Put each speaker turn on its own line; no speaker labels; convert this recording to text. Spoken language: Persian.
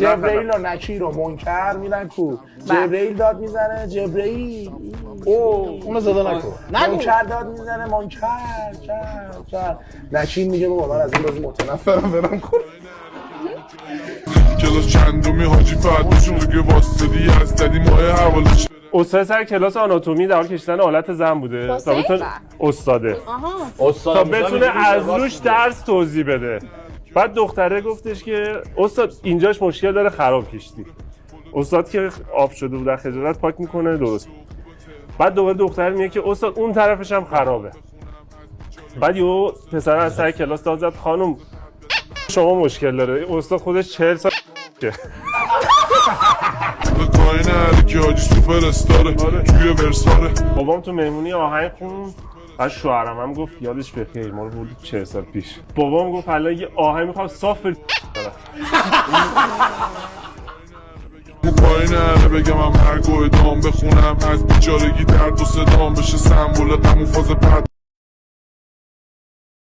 جبرئیل و نکیر و منکر میرن کو. جبرئیل داد میزنه جبرئیل اونو زده نکن. منکر داد میزنه منکر چر نکیر میگه بابا من از این بازی متنفرم برم کن.
کلاس چندمی حاجی فردوشون که واسطی از دادی ماه حوالش.
استاد سر کلاس آناتومی در حال کشیدن آلت زن بوده تا بتونه استاده تا بتونه از روش درس توضیح بده. بعد دختره گفتش که استاد اینجاش مشکل داره خراب کشیدی. استاد که آب شده بود خجالت پاک میکنه درست. بعد دوباره دختره میگه که استاد اون طرفش هم خرابه. بعد یهو پسر از سر کلاس داد زد خانم شما مشکل داره. استاد خودش 40 سال
کاین هرکی حاجی سوپر استاره توی ورساره.
بابام تو مهمونی آهنگ خوند. بعد شوهرم هم گفت یادش بخیر ما رو بردی 40 سال پیش. بابام گفت الان یه آهنگ میخوام صاف
پایین هره بگم هم مرگ و ادام بخونم از بیچارگی درد و صدام بشه سمبول غم و فاز پد.